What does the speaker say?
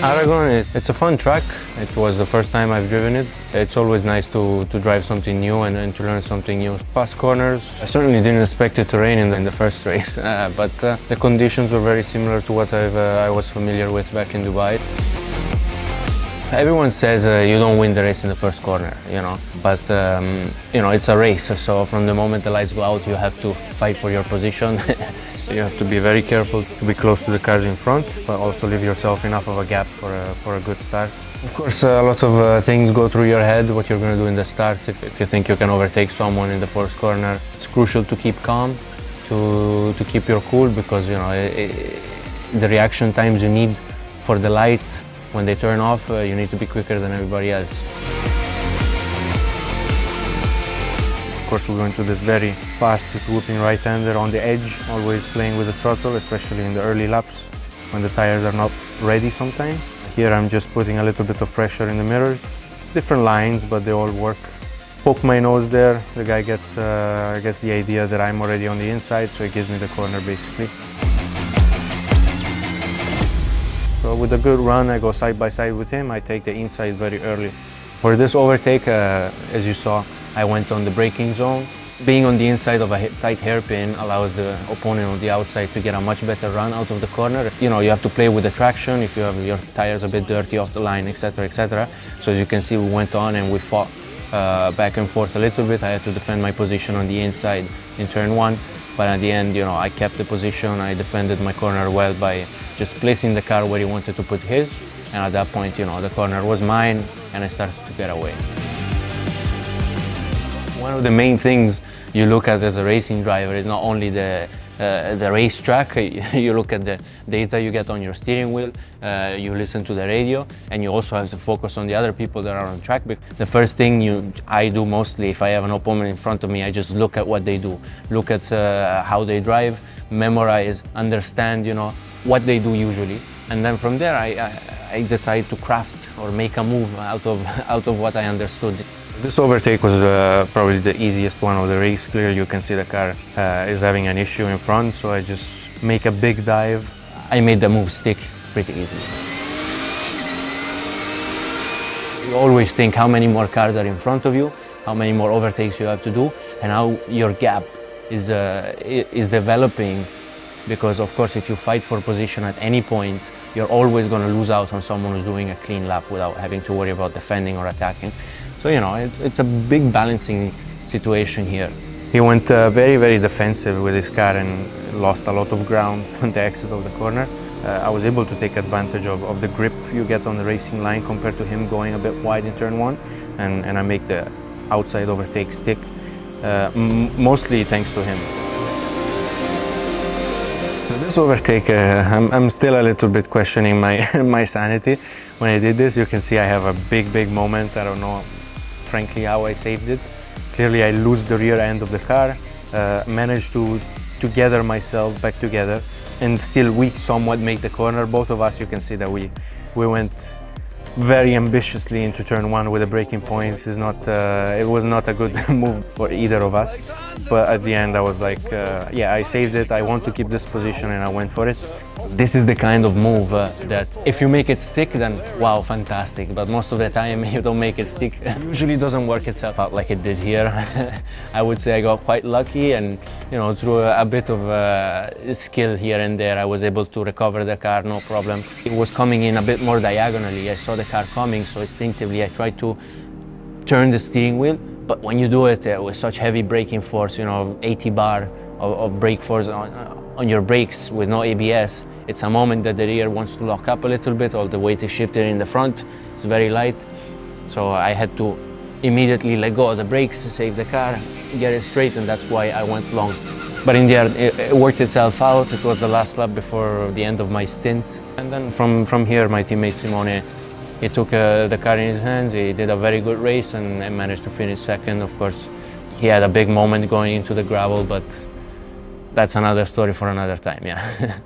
Aragon, it's a fun track. It was the first time I've driven it. It's always nice to drive something new and to learn something new. Fast corners. I certainly didn't expect it to rain in the first race, but the conditions were very similar to what I was familiar with back in Dubai. Everyone says you don't win the race in the first corner, but it's a race, so from the moment the lights go out you have to fight for your position. You have to be very careful to be close to the cars in front, but also leave yourself enough of a gap for a good start. Of course, a lot of things go through your head, what you're going to do in the start. If you think you can overtake someone in the first corner, it's crucial to keep calm, to keep your cool, because the reaction times you need for the light, when they turn off, you need to be quicker than everybody else. Of course, we're going to this very fast swooping right-hander on the edge, always playing with the throttle, especially in the early laps when the tires are not ready sometimes. Here I'm just putting a little bit of pressure in the mirrors. Different lines, but they all work. Poke my nose there, the guy gets the idea that I'm already on the inside, so he gives me the corner basically. So with a good run, I go side by side with him. I take the inside very early. For this overtake, as you saw, I went on the braking zone. Being on the inside of a tight hairpin allows the opponent on the outside to get a much better run out of the corner. You have to play with the traction, if you have your tires a bit dirty off the line, etc., etc. So as you can see, we went on and we fought back and forth a little bit. I had to defend my position on the inside in turn one, but at the end, I kept the position. I defended my corner well by just placing the car where he wanted to put his, and at that point, the corner was mine, and I started to get away. One of the main things you look at as a racing driver is not only the racetrack. You look at the data you get on your steering wheel, you listen to the radio, and you also have to focus on the other people that are on track. The first thing I do mostly, if I have an opponent in front of me, I just look at what they do, look at how they drive, memorize, understand, what they do usually, and then from there I decide to craft or make a move out of what I understood. This overtake was probably the easiest one of the race. Clearly you can see the car is having an issue in front, so I just make a big dive. I made the move stick pretty easily. You always think how many more cars are in front of you, how many more overtakes you have to do, and how your gap is developing, because of course if you fight for position at any point, you're always going to lose out on someone who's doing a clean lap without having to worry about defending or attacking. So, it's a big balancing situation here. He went very, very defensive with his car and lost a lot of ground on the exit of the corner. I was able to take advantage of the grip you get on the racing line compared to him going a bit wide in turn one, and I make the outside overtake stick, mostly thanks to him. So this overtake, I'm still a little bit questioning my sanity. When I did this, you can see I have a big moment. I don't know, frankly, how I saved it. Clearly, I lose the rear end of the car, managed to gather myself back together, and still we somewhat make the corner. Both of us, you can see that we went very ambitiously into turn one with the braking points. It was not a good move for either of us, but at the end I was like, yeah, I saved it, I want to keep this position, and I went for it. This is the kind of move that if you make it stick, then wow, fantastic, but most of the time you don't make it stick. It usually doesn't work itself out like it did here. I would say I got quite lucky, and through a bit of skill here and there, I was able to recover the car, no problem. It was coming in a bit more diagonally. I saw the car coming, so instinctively I tried to turn the steering wheel, but when you do it with such heavy braking force, 80 bar of brake force on your brakes with no ABS, it's a moment that the rear wants to lock up a little bit, all the weight is shifted in the front, it's very light, so I had to immediately let go of the brakes, save the car, get it straight, and that's why I went long. But in the end, it worked itself out. It was the last lap before the end of my stint. And then from here, my teammate Simone, he took the car in his hands. He did a very good race and managed to finish second. Of course, he had a big moment going into the gravel, but that's another story for another time, yeah.